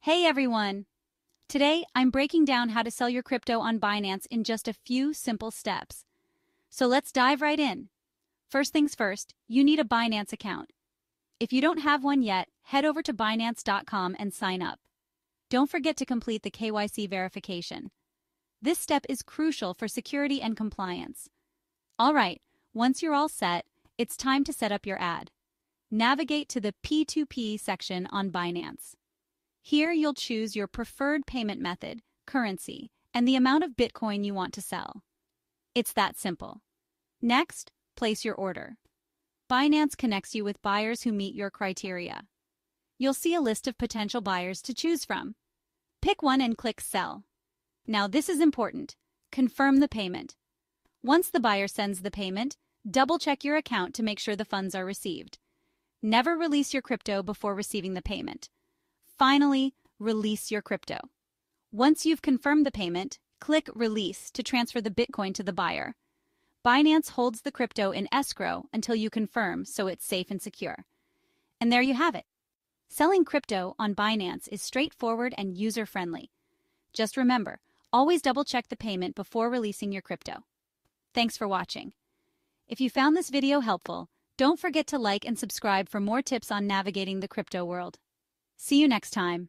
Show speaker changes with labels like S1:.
S1: Hey everyone! Today, I'm breaking down how to sell your crypto on Binance in just a few simple steps. So let's dive right in. First things first, you need a Binance account. If you don't have one yet, head over to Binance.com and sign up. Don't forget to complete the KYC verification. This step is crucial for security and compliance. All right, once you're all set, it's time to set up your ad. Navigate to the P2P section on Binance. Here you'll choose your preferred payment method, currency, and the amount of Bitcoin you want to sell. It's that simple. Next, place your order. Binance connects you with buyers who meet your criteria. You'll see a list of potential buyers to choose from. Pick one and click Sell. Now this is important. Confirm the payment. Once the buyer sends the payment, double-check your account to make sure the funds are received. Never release your crypto before receiving the payment. Finally, release your crypto. Once you've confirmed the payment, click Release to transfer the Bitcoin to the buyer. Binance holds the crypto in escrow until you confirm, so it's safe and secure. And there you have it. Selling crypto on Binance is straightforward and user-friendly. Just remember, always double-check the payment before releasing your crypto. Thanks for watching. If you found this video helpful, don't forget to like and subscribe for more tips on navigating the crypto world. See you next time.